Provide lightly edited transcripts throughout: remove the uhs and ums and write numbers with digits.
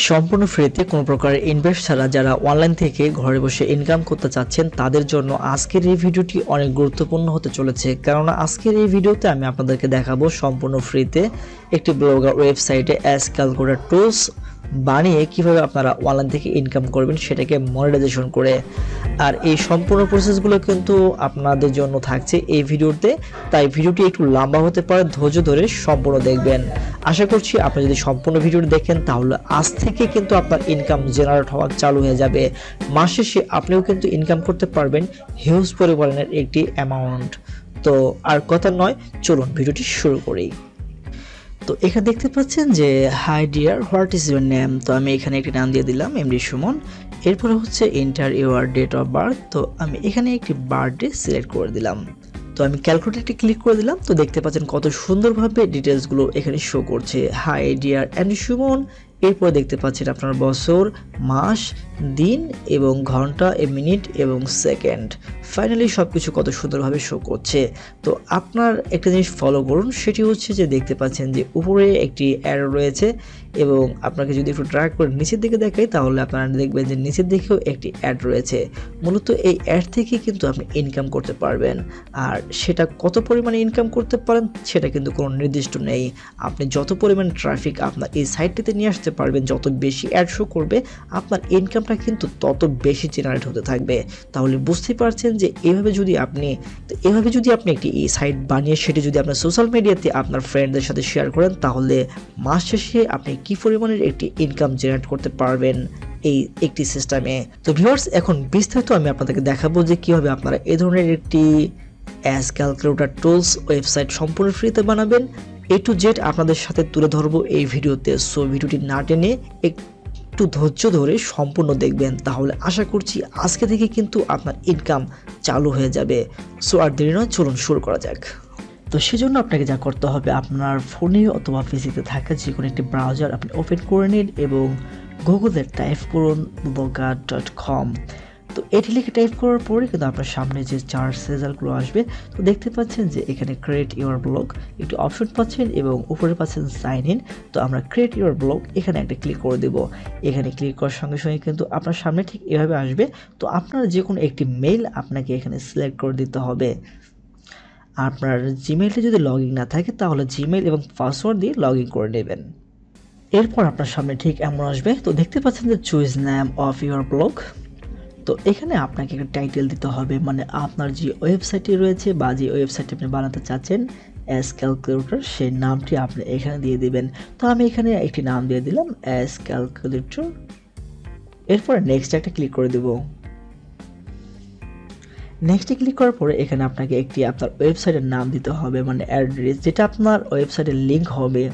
সম্পূর্ণ ফ্রিতে কোনো প্রকার ইনভেস্ট ছাড়া যারা অনলাইন থেকে ঘরে বসে ইনকাম করতে চাচ্ছেন তাদের জন্য আজকের এই ভিডিওটি অনেক গুরুত্বপূর্ণ হতে চলেছে। কারণ আজকের এই ভিডিওতে আমি আপনাদেরকে দেখাবো সম্পূর্ণ ফ্রিতে একটি ব্লগার ওয়েবসাইটে অ্যাজ ক্যালকুলেটর টুলস বানিয়ে কিভাবে আপনারা অনলাইন থেকে ইনকাম করবেন সেটাকে মনিটাইজেশন করে। আর এই সম্পূর্ণ প্রসেসগুলো কিন্তু আপনাদের জন্য থাকছে এই ভিডিওতে, তাই ভিডিওটি একটু লম্বা হতে পারে, ধৈর্য ধরে সম্পূর্ণ দেখবেন। আশা করছি আপনি যদি সম্পূর্ণ ভিডিওটি দেখেন তাহলে আজ থেকে কিন্তু আপনার ইনকাম জেনারেট হওয়া চালু হয়ে যাবে। মাস শেষে আপনিও কিন্তু ইনকাম করতে পারবেন হিউজ পরিমাণের একটি অ্যামাউন্ট। তো আর কথা নয়, চলুন ভিডিওটি শুরু করি। তো এখানে দেখতে পাচ্ছেন যে high deer, what is your name. তো আমি এখানে একটি নাম দিয়ে দিলাম এমডি সুমন। এরপরে হচ্ছে enter your date of birth. তো আমি এখানে একটি বার্থডে সিলেক্ট করে দিলাম। তো আমি ক্যালকুলেটরে ক্লিক করে দিলাম। তো দেখতে পাচ্ছেন কত সুন্দরভাবে ডিটেলসগুলো এখানে শো করছে। High deer MD Suman. এরপর দেখতে পাচ্ছেন আপনার বছর, মাস, দিন এবং ঘন্টা, মিনিট এবং সেকেন্ড। ফাইনালি সব কিছু কত সুন্দরভাবে শো করছে। তো আপনার একটা জিনিস ফলো করুন, সেটি হচ্ছে যে দেখতে পাচ্ছেন যে উপরে একটি অ্যারো রয়েছে এবং আপনাকে যদি একটু ড্র্যাগ করে নিচের দিকে দেখাই তাহলে আপনারা দেখবেন যে নিচের দিকেও একটি অ্যাড রয়েছে। মূলত এই অ্যাড থেকে কিন্তু আপনি ইনকাম করতে পারবেন। আর সেটা কত পরিমাণে ইনকাম করতে পারেন সেটা কিন্তু কোনো নির্দিষ্ট নেই। আপনি যত পরিমাণ ট্রাফিক আপনার এই সাইটটিতে নিয়ে আসতে পারবেন, যত বেশি অ্যাড শো করবে আপনার ইনকামটা কিন্তু তত বেশি জেনারেট হতে থাকবে। তাহলে বুঝতেই পারছেন যে এভাবে যদি আপনি একটি এই সাইট বানিয়ে সেটি যদি আপনার সোশ্যাল মিডিয়াতে আপনার ফ্রেন্ডদের সাথে শেয়ার করেন তাহলে মাস শেষে আপনি কি পরিমাণের একটি ইনকাম জেনারেট করতে পারবেন এই একটি সিস্টেমে। তো ভিউয়ার্স, এখন বিস্তারিত আমি আপনাদেরকে দেখাবো যে কিভাবে আপনারা এই ধরনের একটি অ্যাজ ক্যালকুলেটর টুলস ওয়েবসাইট সম্পূর্ণ ফ্রিতে বানাবেন। এ টু জেড আপনাদের সাথে তুলে ধরবো এই ভিডিওতে। সো ভিডিওটি না টেনে একটু ধৈর্য ধরে সম্পূর্ণ দেখবেন, তাহলে আশা করছি আজকে থেকে কিন্তু আপনার ইনকাম চালু হয়ে যাবে। সো আর দেরি নয়, চলুন শুরু করা যাক। তো সেজন্য আপনাকে যা করতে হবে, আপনার ফোনে অথবা পিসিতে থাকা যে কোনো একটি ব্রাউজার আপনি ওপেন করে নিন এবং গুগলে টাইপ করুন blogger.com। তো এটি লিখে টাইপ করার পরে কিন্তু আপনার সামনে যে সার্চ রেজাল্টগুলো আসবে, তো দেখতে পাচ্ছেন যে এখানে ক্রিয়েট ইউর ব্লগ একটি অপশন পাচ্ছেন এবং উপরে পাচ্ছেন সাইন ইন। তো আমরা ক্রিয়েট ইউর ব্লগ এখানে একটা ক্লিক করে দেব। এখানে ক্লিক করার সঙ্গে সঙ্গে কিন্তু আপনার সামনে ঠিক এভাবে আসবে। তো আপনার যে কোনো একটি মেইল আপনাকে এখানে সিলেক্ট করে দিতে হবে। আপনার জিমেইলটি যদি লগ ইন না থাকে তাহলে জিমেইল এবং পাসওয়ার্ড দিয়ে লগ ইন করে নেবেন। এরপর আপনার সামনে ঠিক এমন আসবে। তো দেখতে পাচ্ছেন যে choose name of your blog. তো এখানে আপনাকে একটা টাইটেল দিতে হবে, মানে আপনার যে ওয়েবসাইটটি রয়েছে বা যে ওয়েবসাইটটি আপনি বানাতে চাচ্ছেন অ্যাজ ক্যালকুলেটর, সেই নামটি আপনি এখানে দিয়ে দিবেন। তো আমি এখানে একটি নাম দিয়ে দিলাম অ্যাজ ক্যালকুলেটর। এরপর নেক্সট একটা ক্লিক করে দেব। নেক্সটে ক্লিক করার পরে এখানে আপনাকে একটি আপনার ওয়েবসাইটের নাম দিতে হবে, মানে অ্যাড্রেস যেটা আপনার ওয়েবসাইটের লিঙ্ক হবে।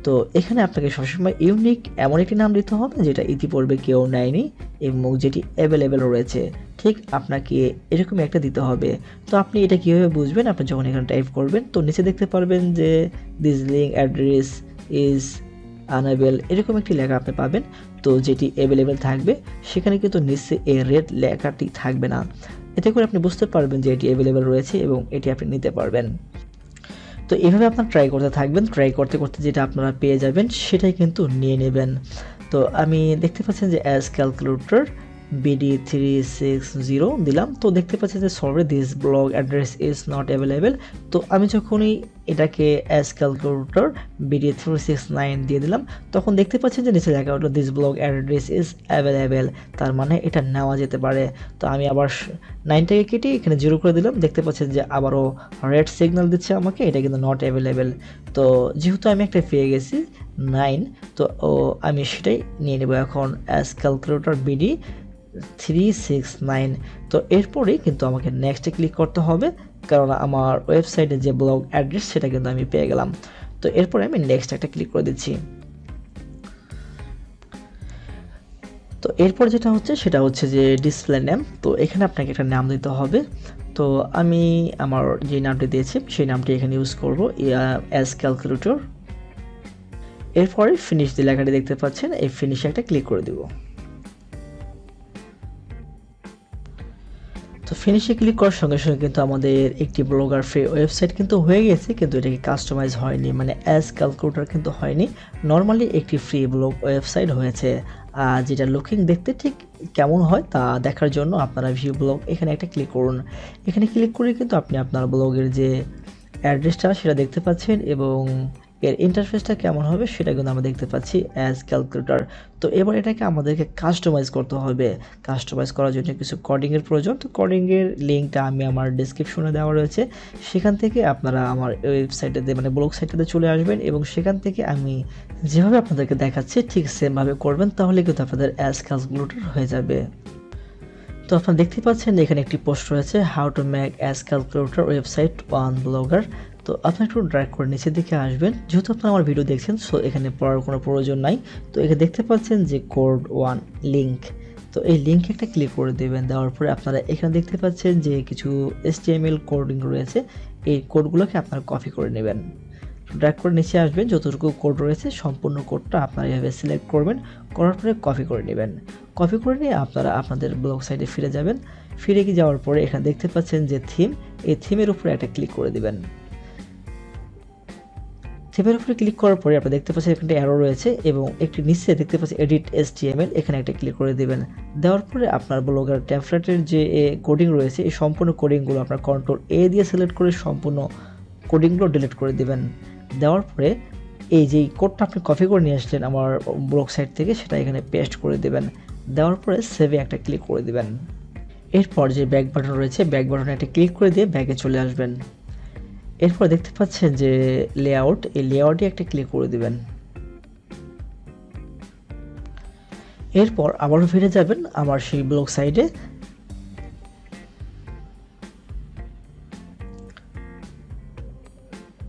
তো এখানে আপনাকে সবসময় ইউনিক এমন একটি নাম দিতে হবে যেটা ইতিপূর্বে কেউ নেয়নি এবং যেটি অ্যাভেলেবেল রয়েছে। ঠিক আপনাকে এরকম একটা দিতে হবে। তো আপনি এটা কীভাবে বুঝবেন? আপনি যখন এখানে টাইপ করবেন তো নিচে দেখতে পারবেন যে দিস লিঙ্ক অ্যাড্রেস ইজ আনএবেল, এরকম একটি লেখা আপনি পাবেন। তো যেটি অ্যাভেলেবেল থাকবে সেখানে কিন্তু নিচে এই রেড লেখাটি থাকবে না। এতে করে আপনি বুঝতে পারবেন যে এটি অ্যাভেলেবেল রয়েছে এবং এটি আপনি নিতে পারবেন। তো এভাবে আপনার ট্রাই করতে থাকবেন, ট্রাই করতে করতে যেটা আপনারা পেয়ে যাবেন সেটাই কিন্তু নিয়ে নেবেন। তো আমি দেখতে পাচ্ছেন যে অ্যাজ ক্যালকুলেটর BD360 দিলাম। তো দেখতে পাচ্ছেন যে sorry this blog address is not available. তো আমি যখনই এটাকে অ্যাজ ক্যালকুলেটর BD369 দিয়ে দিলাম তখন দেখতে পাচ্ছেন যে নিচে লেখা হলো this blog address is available, তার মানে এটা নেওয়া যেতে পারে। তো আমি আবার 9টাকে কেটে এখানে 0 করে দিলাম। দেখতে পাচ্ছেন যে আবারও রেড সিগন্যাল দিচ্ছে আমাকে, এটা কিন্তু নট অ্যাভেলেবেল। তো যেহেতু আমি একটা পেয়ে গেছি 9, তো আমি সেটাই নিয়ে নেব এখন অ্যাজ ক্যালকুলেটর BD369। তো এরপরেই কিন্তু আমাকে নেক্সটে ক্লিক করতে হবে, কারণ আমার ওয়েবসাইটে যে ব্লগ অ্যাড্রেস সেটা কিন্তু আমি পেয়ে গেলাম। তো এরপরে আমি নেক্সট একটা ক্লিক করে দিচ্ছি। তো এরপর যেটা হচ্ছে সেটা হচ্ছে যে ডিসপ্লে নেম। তো এখানে আপনাকে একটা নাম দিতে হবে। তো আমি আমার যে নামটি দিয়েছি সেই নামটি এখানে ইউজ করব অ্যাজ ক্যালকুলেটর। এরপরে ফিনিশ যে লেখাটি দেখতে পাচ্ছেন এই ফিনিশে একটা ক্লিক করে দেব। তো ফিনিশে ক্লিক করার সঙ্গে সঙ্গে কিন্তু আমাদের একটি ব্লগার ফ্রি ওয়েবসাইট কিন্তু হয়ে গেছে, কিন্তু এটাকে কাস্টমাইজ হয়নি, মানে অ্যাজ ক্যালকুলেটর কিন্তু হয়নি। নর্মালি একটি ফ্রি ব্লগ ওয়েবসাইট হয়েছে, যেটা লুকিং দেখতে ঠিক কেমন হয় তা দেখার জন্য আপনারা ভিউ ব্লগ এখানে একটা ক্লিক করুন। এখানে ক্লিক করে কিন্তু আপনি আপনার ব্লগের যে অ্যাড্রেসটা সেটা দেখতে পাচ্ছেন এবং এর ইন্টারফেসটা কেমন হবে সেটা কিন্তু আমরা দেখতে পাচ্ছি অ্যাজ ক্যালকুলেটর। তো এবার এটাকে আমাদেরকে কাস্টমাইজ করতে হবে। কাস্টমাইজ করার জন্য কিছু কোডিংয়ের প্রয়োজন। তো কোডিংয়ের লিঙ্কটা আমি আমার ডেসক্রিপশনে দেওয়া রয়েছে, সেখান থেকে আপনারা আমার ওয়েবসাইটেতে মানে ব্লগ সাইটটাতে চলে আসবেন এবং সেখান থেকে আমি যেভাবে আপনাদেরকে দেখাচ্ছি ঠিক সেমভাবে করবেন, তাহলে কিন্তু আপনাদের অ্যাজ ক্যালকুলেটর হয়ে যাবে। তো আপনারা দেখতে পাচ্ছেন এখানে একটি পোস্ট রয়েছে, how to make as calculator website on blogger. তো আপনি একটু ড্র্যাগ করে নিচের দিকে আসবেন। যেহেতু আপনারা আমার ভিডিও দেখছেন সো এখানে পড়ার কোনো প্রয়োজন নাই। তো এখানে দেখতে পাচ্ছেন যে কোড 1 লিঙ্ক, তো এই লিঙ্কে একটা ক্লিক করে দেবেন। দেওয়ার পরে আপনারা এখানে দেখতে পাচ্ছেন যে কিছু HTML কোডিং রয়েছে, এই কোডগুলোকে আপনারা কপি করে নেবেন। ড্র্যাগ করে নিচে আসবেন, যতটুকু কোড রয়েছে সম্পূর্ণ কোডটা আপনারা এভাবে সিলেক্ট করবেন, করার পরে কপি করে নেবেন। কপি করে নিয়ে আপনারা আপনাদের ব্লগ সাইটে ফিরে যাবেন। ফিরে গিয়ে যাওয়ার পরে এখানে দেখতে পাচ্ছেন যে থিম, এই থিমের উপরে একটা ক্লিক করে দিবেন। থিমের উপরে ক্লিক করার পরে আপনারা দেখতে পাচ্ছেন এখানে অ্যারো রয়েছে এবং একটি নিচে দেখতে পাচ্ছেন এডিট HTML, এখানে একটা ক্লিক করে দিবেন। দেওয়ার পরে আপনার ব্লগার টেমপ্লেটের যে কোডিং রয়েছে এই সম্পূর্ণ কোডিংগুলো আপনার কন্ট্রোল A দিয়ে সিলেক্ট করে সম্পূর্ণ কোডিংগুলো ডিলিট করে দিবেন। দেওয়ার পরে এই যে কোডটা আপনি কপি করে নিয়ে আসলেন আমার ব্লগ সাইট থেকে সেটা এখানে পেস্ট করে দেবেন। দেওয়ার পরে সেভে একটা ক্লিক করে দিবেন। এরপর যে ব্যাক বাটন রয়েছে ব্যাক বাটনে একটা ক্লিক করে দিয়ে ব্যাকে চলে আসবেন। এরপর দেখতে পাচ্ছেন যে লেআউট, এই লেআউটে একটা ক্লিক করে দিবেন। এরপর আবারও ফিরে যাবেন আমার সেই ব্লগ সাইটে।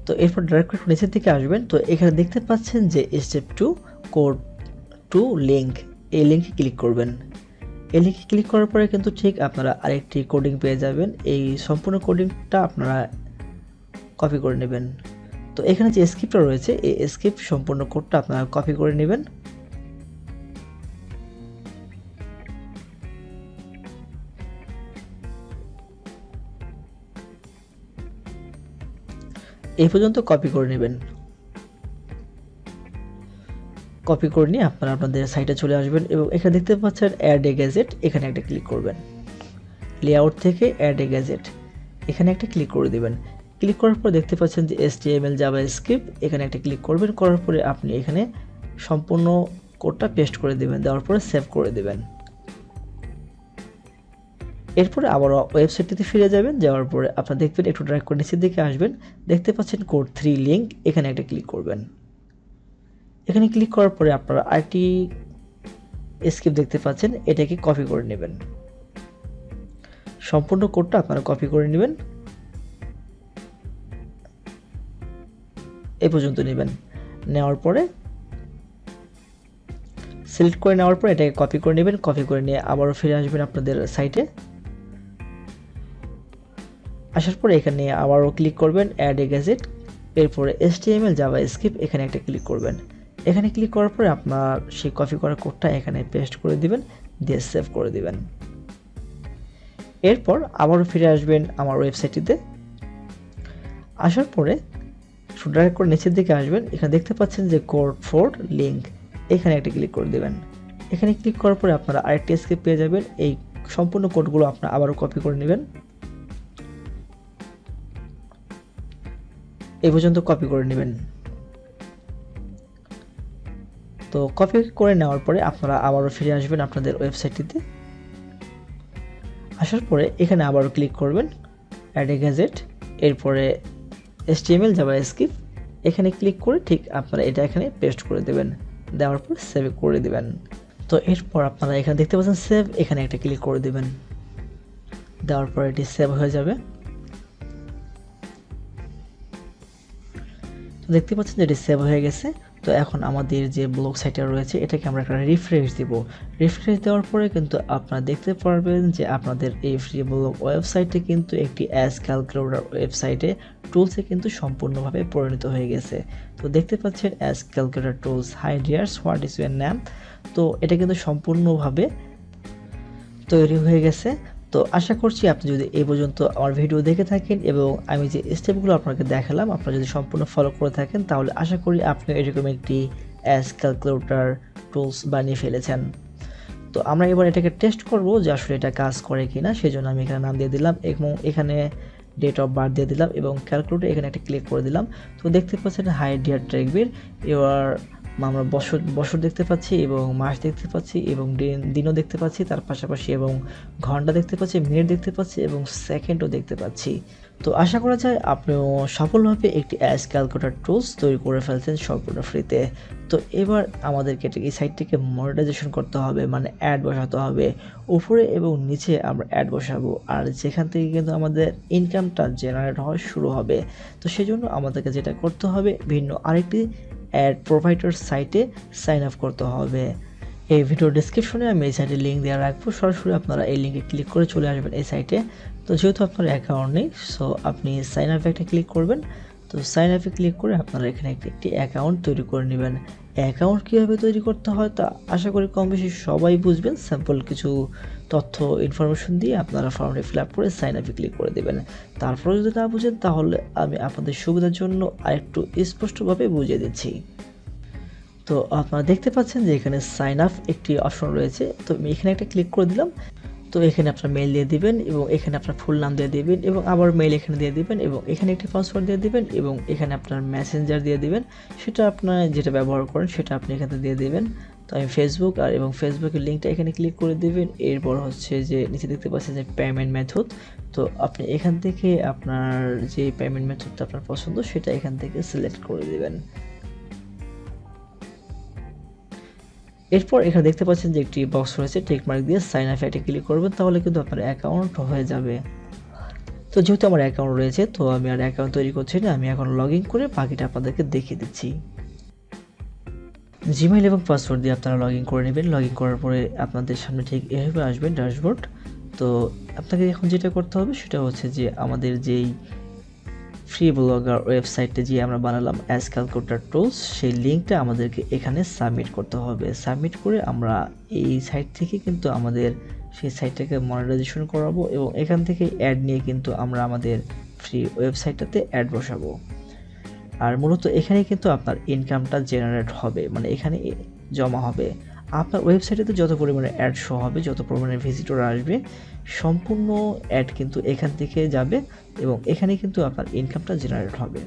তো এরপর ড্র্যাগ করে নিচের দিকে আসবেন। তো এখানে দেখতে পাচ্ছেন যে স্টেপ 2 কোড 2 লিঙ্ক, এই লিঙ্কে ক্লিক করবেন। এই লিঙ্কে ক্লিক করার পরে কিন্তু ঠিক আপনারা আরেকটি কোডিং পেয়ে যাবেন। এই সম্পূর্ণ কোডিংটা আপনারা কপি করে নেবেন। তো এখানে যে স্ক্রিপ্টটা রয়েছে এই স্ক্রিপ্ট সম্পূর্ণ কোডটা আপনারা কপি করে নেবেন। এই পর্যন্ত কপি করে নেবেন। কপি করে নিয়ে আপনারা আপনাদের সাইটে চলে আসবেন এবং এখানে দেখতে পাচ্ছেন অ্যাড এ গ্যাজেট, এখানে একটা ক্লিক করবেন। লেআউট থেকে অ্যাড এ গ্যাজেট, এখানে একটা ক্লিক করে দেবেন। ক্লিক করার পর দেখতে পাচ্ছেন যে HTML জাভাস্ক্রিপ্ট, এখানে একটা ক্লিক করবেন। করার পরে আপনি এখানে সম্পূর্ণ কোডটা পেস্ট করে দেবেন। দেওয়ার পরে সেভ করে দেবেন। এরপরে আবার ওয়েবসাইটটিতে ফিরে যাবেন। যাওয়ার পরে আপনারা দেখবেন একটু ড্র্যাগ করে নিচের দিকে আসবেন, দেখতে পাচ্ছেন কোড 3 লিঙ্ক, এখানে একটা ক্লিক করবেন। এখানে ক্লিক করার পরে আপনারা আরেকটি স্ক্রিপ্ট দেখতে পাচ্ছেন, এটাকে কপি করে নেবেন। সম্পূর্ণ কোডটা আপনারা কপি করে নেবেন, এই পর্যন্ত নেবেন। নেওয়ার পরে সিলেক্ট করে নেওয়ার পর এটাকে কপি করে নেবেন। কপি করে নিয়ে আবারও ফিরে আসবেন আপনাদের সাইটে। আসার পরে এখানে আবারও ক্লিক করবেন অ্যাড এ গ্যাজেট, এরপরে HTML জাভাস্ক্রিপ্ট, এখানে একটা ক্লিক করবেন। এখানে ক্লিক করার পরে আপনার সেই কপি করা কোডটা এখানে পেস্ট করে দিবেন, দিয়ে সেভ করে দিবেন। এরপর আবারও ফিরে আসবেন আমার ওয়েবসাইটটিতে। আসার পরে ড্র্যাগ করে নিচের দিকে আসবেন, এখানে দেখতে পাচ্ছেন যে কোড 4 লিঙ্ক, এখানে একটা ক্লিক করে দেবেন। এখানে ক্লিক করার পরে আপনারা আরেকটি স্ক্রিপ্ট পেয়ে যাবেন। এই সম্পূর্ণ কোডগুলো আপনারা আবারও কপি করে নেবেন, এই পর্যন্ত কপি করে নেবেন। তো কপি করে নেওয়ার পরে আপনারা আবারও ফিরে আসবেন আপনাদের ওয়েবসাইটটিতে। আসার পরে এখানে আবারও ক্লিক করবেন অ্যাড এ গ্যাজেট, এরপরে HTML জাভাস্ক্রিপ্ট, এখানে ক্লিক করে ঠিক আপনারা এটা এখানে পেস্ট করে দেবেন। দেওয়ার পর সেভ করে দেবেন। তো এরপর আপনারা এখানে দেখতে পাচ্ছেন সেভ, এখানে একটা ক্লিক করে দেবেন। দেওয়ার পর এটি সেভ হয়ে যাবে। তো দেখতে পাচ্ছেন যে এটি সেভ হয়ে গেছে। তো এখন আমাদের যে ব্লগ সাইটটা রয়েছে এটাকে আমরা একটা রিফ্রেশ দিব। রিফ্রেশ দেওয়ার পরে কিন্তু আপনারা দেখতে পারবেন যে আপনাদের এই ফ্রি ব্লগ ওয়েবসাইটে কিন্তু একটি অ্যাজ ক্যালকুলেটর ওয়েবসাইটে টুলসে কিন্তু সম্পূর্ণভাবে পরিণত হয়ে গেছে। তো দেখতে পাচ্ছেন as calculator tools, hi dears, what is your name. তো এটা কিন্তু সম্পূর্ণভাবে তৈরি হয়ে গেছে। তো আশা করছি আপনি যদি এই পর্যন্ত আমার ভিডিও দেখে থাকেন এবং আমি যে স্টেপগুলো আপনাকে দেখালাম আপনারা যদি সম্পূর্ণ ফলো করে থাকেন তাহলে আশা করি আপনি এরকম একটি অ্যাজ ক্যালকুলেটর টুলস বানিয়ে ফেলেছেন। তো আমরা এবার এটাকে টেস্ট করব যে আসলে এটা কাজ করে কিনা, সেজন্য আমি এখানে নাম দিয়ে দিলাম এবং এখানে ডেট অফ বার্থ দিয়ে দিলাম এবং ক্যালকুলেটর এখানে একটা ক্লিক করে দিলাম। তো দেখতে পাচ্ছেন হাই ডিয়ার ট্র্যাকবির এবার আমরা বছর দেখতে পাচ্ছি এবং মাস দেখতে পাচ্ছি এবং দিনও দেখতে পাচ্ছি, তার পাশাপাশি এবং ঘন্টা দেখতে পাচ্ছি, মিনিট দেখতে পাচ্ছি এবং সেকেন্ডও দেখতে পাচ্ছি। তো আশা করা যায় আপনিও সফলভাবে একটি অ্যাজ ক্যালকুলেটর টুলস তৈরি করে ফেলছেন সম্পূর্ণ ফ্রিতে। তো এবার আমাদেরকে এই সাইটটিকে মনিটাইজেশন করতে হবে, মানে অ্যাড বসাতে হবে। উপরে এবং নিচে আমরা অ্যাড বসাবো আর যেখান থেকে কিন্তু আমাদের ইনকামটা জেনারেট হওয়া শুরু হবে। তো সেজন্য আমাদেরকে যেটা করতে হবে ভিন্ন আরেকটি অ্যাড প্রোভাইডার সাইটে সাইন আপ করতে হবে। এই ভিডিও ডেসক্রিপশনে আমি এই সাইটের লিঙ্ক দেওয়া রাখবো, সরাসরি আপনারা এই লিঙ্কে ক্লিক করে চলে আসবেন এই সাইটে। তো যেহেতু আপনার অ্যাকাউন্ট নেই সো আপনি সাইন আপে একটা ক্লিক করবেন। তো সাইন আপে ক্লিক করে আপনারা এখানে একটি অ্যাকাউন্ট তৈরি করে নেবেন। অ্যাকাউন্ট কীভাবে তৈরি করতে হয় তা আশা করি কম বেশি সবাই বুঝবেন। স্যাম্পল কিছু তথ্য ইনফরমেশন দিয়ে আপনারা ফর্মটি ফিল আপ করে সাইন আপে ক্লিক করে দেবেন। তারপরে যদি না বুঝেন তাহলে আমি আপনাদের সুবিধার জন্য আরেকটু স্পষ্টভাবে বুঝিয়ে দিচ্ছি। তো আপনারা দেখতে পাচ্ছেন যে এখানে সাইন আপ একটি অপশন রয়েছে, তো আমি এখানে একটা ক্লিক করে দিলাম। তো এখানে আপনার মেইল দিয়ে দিবেন এবং এখানে আপনার ফুল নাম দিয়ে দিবেন এবং আবার মেইল এখানে দিয়ে দিবেন এবং এখানে একটি পাসওয়ার্ড দিয়ে দিবেন এবং এখানে আপনার মেসেঞ্জার দিয়ে দিবেন, সেটা আপনার যেটা ব্যবহার করেন সেটা আপনি এখানে দিয়ে দিবেন। তো আমি ফেসবুক এবং ফেসবুকের লিঙ্কটা এখানে ক্লিক করে দিবেন। এরপর হচ্ছে যে নিচে দেখতে পাচ্ছেন যে পেমেন্ট মেথড, তো আপনি এখান থেকে আপনার যে পেমেন্ট মেথডটা আপনার পছন্দ সেটা এখান থেকে সিলেক্ট করে দিবেন। এরপর এখানে দেখতে পাচ্ছেন যে একটি বক্স রয়েছে টিক মার্ক দিয়ে সাইন আপ এ ক্লিক করবেন, তাহলে কিন্তু আপনার অ্যাকাউন্ট হয়ে যাবে। তো যেহেতু আমার অ্যাকাউন্ট রয়েছে তো আমি আর অ্যাকাউন্ট তৈরি করছি না, আমি এখন লগ ইন করে বাকিটা আপনাদেরকে দেখিয়ে দিচ্ছি। জিমেইল এবং পাসওয়ার্ড দিয়ে আপনারা লগ ইন করে নেবেন। লগ ইন করার পরে আপনাদের সামনে ঠিক এভাবে আসবে ড্যাশবোর্ড। তো আপনাকে এখন যেটা করতে হবে সেটা হচ্ছে যে আমাদের যেই ফ্রি ব্লগার ওয়েবসাইটে যে আমরা বানালাম অ্যাজ ক্যালকুলেটর টুলস, সেই লিঙ্কটা আমাদেরকে এখানে সাবমিট করতে হবে। সাবমিট করে আমরা এই সাইট থেকে কিন্তু আমাদের সেই সাইটটাকে মনিটাইজেশন করাবো এবং এখান থেকে অ্যাড নিয়ে কিন্তু আমরা আমাদের ফ্রি ওয়েবসাইটটাতে অ্যাড বসাবো। আর মূলত এখানে কিন্তু আপনার ইনকামটা জেনারেট হবে, মানে এখানে জমা হবে। আপনার ওয়েবসাইটে যত পরিমাণে অ্যাড শো হবে, যত পরিমাণে ভিজিটর আসবে, সম্পূর্ণ অ্যাড কিন্তু এখান থেকে যাবে এবং এখানে কিন্তু আপনার ইনকামটা জেনারেট হবে।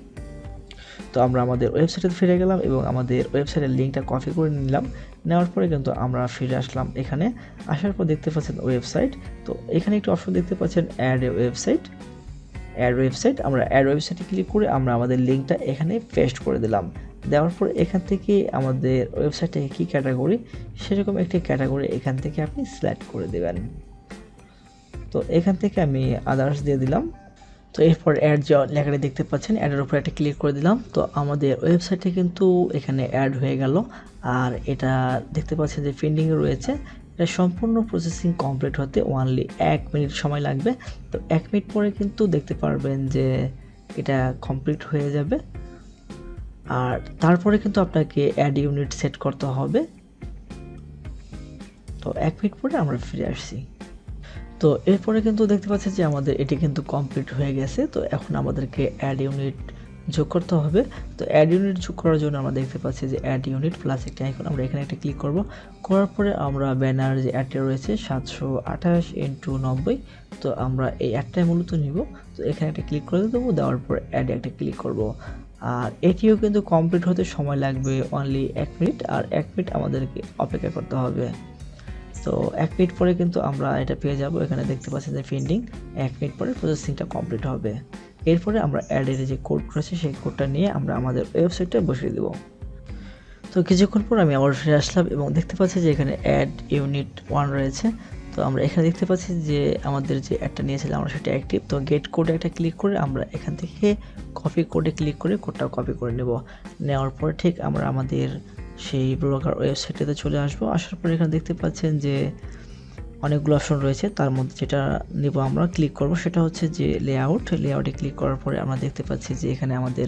তো আমরা আমাদের ওয়েবসাইটে ফিরে গেলাম এবং আমাদের ওয়েবসাইটের লিঙ্কটা কপি করে নিলাম। নেওয়ার পরে কিন্তু আমরা ফিরে আসলাম এখানে। আসার পর দেখতে পাচ্ছেন ওয়েবসাইট, তো এখানে একটি অপশন দেখতে পাচ্ছেন অ্যাড এ ওয়েবসাইট। আমরা অ্যাড ওয়েবসাইটে ক্লিক করে আমরা আমাদের লিঙ্কটা এখানে পেস্ট করে দিলাম। দেওয়ার পর এখান থেকে আমাদের ওয়েবসাইটে কী ক্যাটাগরি সেরকম একটি ক্যাটাগরি এখান থেকে আপনি সিলেক্ট করে দেবেন। তো এখান থেকে আমি আদার্স দিয়ে দিলাম। তো এরপর অ্যাড যে লেখাটা দেখতে পাচ্ছেন অ্যাডের উপর একটা ক্লিক করে দিলাম। তো আমাদের ওয়েবসাইটে কিন্তু এখানে অ্যাড হয়ে গেল আর এটা দেখতে পাচ্ছেন যে পেন্ডিংয়ে রয়েছে। এটা সম্পূর্ণ প্রসেসিং কমপ্লিট হতে অনলি 1 মিনিট সময় লাগবে। তো 1 মিনিট পরে কিন্তু দেখতে পারবেন যে এটা কমপ্লিট হয়ে যাবে। আর তারপরে কিন্তু আপনাকে অ্যাড ইউনিট সেট করতে হবে। তো 1 মিনিট পরে আমরা ফিরে আসছি। তো এরপরে কিন্তু দেখতে পাচ্ছি যে আমাদের এটি কিন্তু কমপ্লিট হয়ে গেছে। তো এখন আমাদেরকে অ্যাড ইউনিট যোগ করতে হবে। তো অ্যাড ইউনিট যোগ করার জন্য আমরা দেখতে পাচ্ছি যে অ্যাড ইউনিট প্লাস একটা আইকন, আমরা এখানে একটা ক্লিক করব। করার পরে আমরা ব্যানার যে অ্যাডটা রয়েছে 728x90, তো আমরা এই অ্যাডটাই মূলত নিব। তো এখানে একটা ক্লিক করে দেবো, দেওয়ার পর অ্যাডে একটা ক্লিক করব। আর এটিও কিন্তু কমপ্লিট হতে সময় লাগবে অনলি 1 মিনিট, আর 1 মিনিট আমাদেরকে অপেক্ষা করতে হবে। তো 1 মিনিট পরে কিন্তু আমরা এটা পেয়ে যাব। এখানে দেখতে পাচ্ছেন যে পেন্ডিং, 1 মিনিট পরে প্রসেসিংটা কমপ্লিট হবে। এরপরে আমরা অ্যাডের যে কোড রয়েছে সেই কোডটা নিয়ে আমরা আমাদের ওয়েবসাইটে বসিয়ে দেব। তো কিছুক্ষণ পর আমি আবার ফিরে আসলাম এবং দেখতে পাচ্ছি যে এখানে অ্যাড ইউনিট 1 রয়েছে। তো আমরা এখানে দেখতে পাচ্ছি যে আমাদের যে অ্যাডটা নিয়েছিলাম আমরা সেটা অ্যাক্টিভ। তো গেট কোডে একটা ক্লিক করে আমরা এখান থেকে কপি কোডে ক্লিক করে কোডটা কপি করে নেব। নেওয়ার পরে ঠিক আমরা আমাদের সেই ব্লগার ওয়েবসাইটেতে চলে আসবো। আসার পর এখানে দেখতে পাচ্ছেন যে অনেকগুলো অপশন রয়েছে, তার মধ্যে যেটা নিব আমরা ক্লিক করব সেটা হচ্ছে যে লেআউটে ক্লিক করার পরে আমরা দেখতে পাচ্ছি যে এখানে আমাদের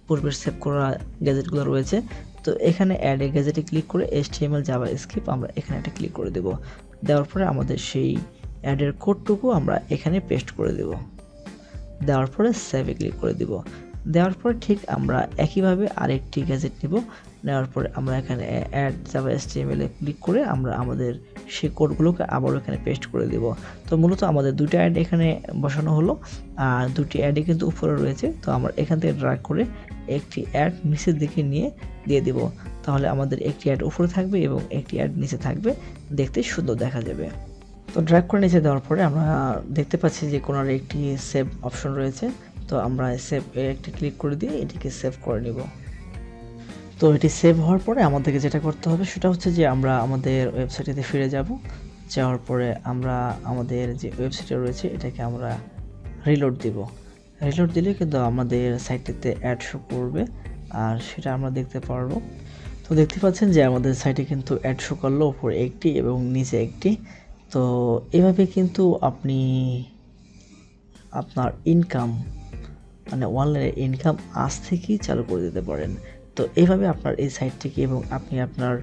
পূর্বের সেভ করা গ্যাজেটগুলো রয়েছে। তো এখানে অ্যাড এ গ্যাজেটে ক্লিক করে HTML জাভাস্ক্রিপ্ট আমরা এখানে একটা ক্লিক করে দেব। দেওয়ার পরে আমাদের সেই অ্যাডের কোডটুকু আমরা এখানে পেস্ট করে দেব। দেওয়ার পরে সেভে ক্লিক করে দিব। দেওয়ার পর ঠিক আমরা একইভাবে আরেকটি গ্যাজেট নিব। নেওয়ার পরে আমরা এখানে অ্যাড জাভা HTML এ ক্লিক করে আমরা আমাদের সেই কোডগুলোকে আবারও এখানে পেস্ট করে দেব। তো মূলত আমাদের দুটো অ্যাড এখানে বসানো হলো, আর দুটি অ্যাডই কিন্তু উপরে রয়েছে। তো আমরা এখান থেকে ড্র্যাগ করে একটি অ্যাড নিচের দিকে নিয়ে দিয়ে দিব। তাহলে আমাদের একটি অ্যাড উপরে থাকবে এবং একটি অ্যাড নিচে থাকবে, দেখতে সুন্দর দেখা যাবে। তো ড্র্যাগ করে নিচে দেওয়ার পরে আমরা দেখতে পাচ্ছি যে কোনার একটি সেভ অপশন রয়েছে। তো আমরা সেভ একটি ক্লিক করে দিয়ে এটিকে সেভ করে নিব। তো এটি সেভ হওয়ার পরে আমাদেরকে যেটা করতে হবে সেটা হচ্ছে যে আমরা আমাদের ওয়েবসাইটেতে ফিরে যাব। যাওয়ার পরে আমরা আমাদের যে ওয়েবসাইটে রয়েছে এটাকে আমরা রিলোড দিব। রিলোড দিলে কিন্তু আমাদের সাইটটিতে অ্যাড শো করবে, আর সেটা আমরা দেখতে পারবো। তো দেখতে পাচ্ছেন যে আমাদের সাইটে কিন্তু অ্যাড শো করলো, উপরে একটি এবং নিচে একটি। তো এভাবে কিন্তু আপনি আপনার ইনকাম মানে অনলাইনে ইনকাম আজ থেকেই চালু করে দিতে পারেন। তো এইভাবে আপনার এই সাইটটিকে এবং আপনি আপনার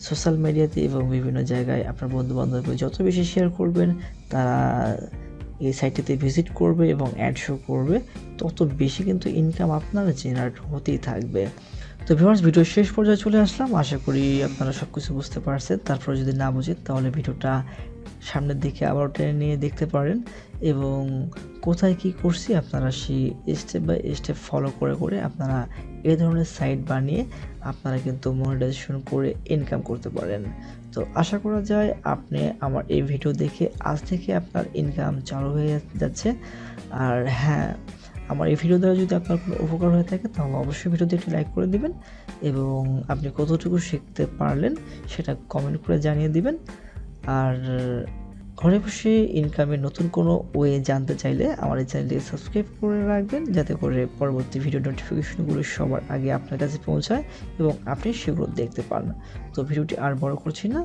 সোশ্যাল মিডিয়াতে এবং বিভিন্ন জায়গায় আপনার বন্ধুবান্ধবকে যত বেশি শেয়ার করবেন, তারা এই সাইটটিতে ভিজিট করবে এবং অ্যাড শো করবে, তত বেশি কিন্তু ইনকাম আপনার জেনারেট হতেই থাকবে। তো ভিউয়ার্স, ভিডিও শেষ পর্যায়ে চলে আসলাম। আশা করি আপনারা সব কিছু বুঝতে পারছেন। তারপরে যদি না বুঝেন তাহলে ভিডিওটা সামনের দিকে আবার টেনে নিয়ে দেখতে পারেন, এবং কোথায় কি করছি আপনারা সেই স্টেপ বাই স্টেপ ফলো করে করে আপনারা এই ধরনের সাইট বানিয়ে আপনারা কিন্তু মনিটাইজেশন করে ইনকাম করতে পারেন। তো আশা করা যায় আপনি আমার এই ভিডিও দেখে আজ থেকে আপনার ইনকাম চালু হয়ে যাচ্ছে। আর হ্যাঁ, আমার এই ভিডিও দ্বারা যদি আপনার কোনো উপকার হয়ে থাকে তাহলে অবশ্যই ভিডিওতে একটি লাইক করে দিবেন, এবং আপনি কতটুকু শিখতে পারলেন সেটা কমেন্ট করে জানিয়ে দিবেন। আর ঘরে বসে ইনকামের নতুন কোনো ওয়ে জানতে চাইলে আমার এই চ্যানেলটি সাবস্ক্রাইব করে রাখবেন, যাতে করে পরবর্তী ভিডিও নোটিফিকেশনগুলো সবার আগে আপনার কাছে পৌঁছায় এবং আপনি সেগুলো দেখতে পান। তো ভিডিওটি আর বড় করছি না,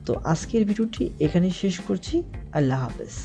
তো আজকের ভিডিওটি এখানেই শেষ করছি। আল্লাহ হাফেজ।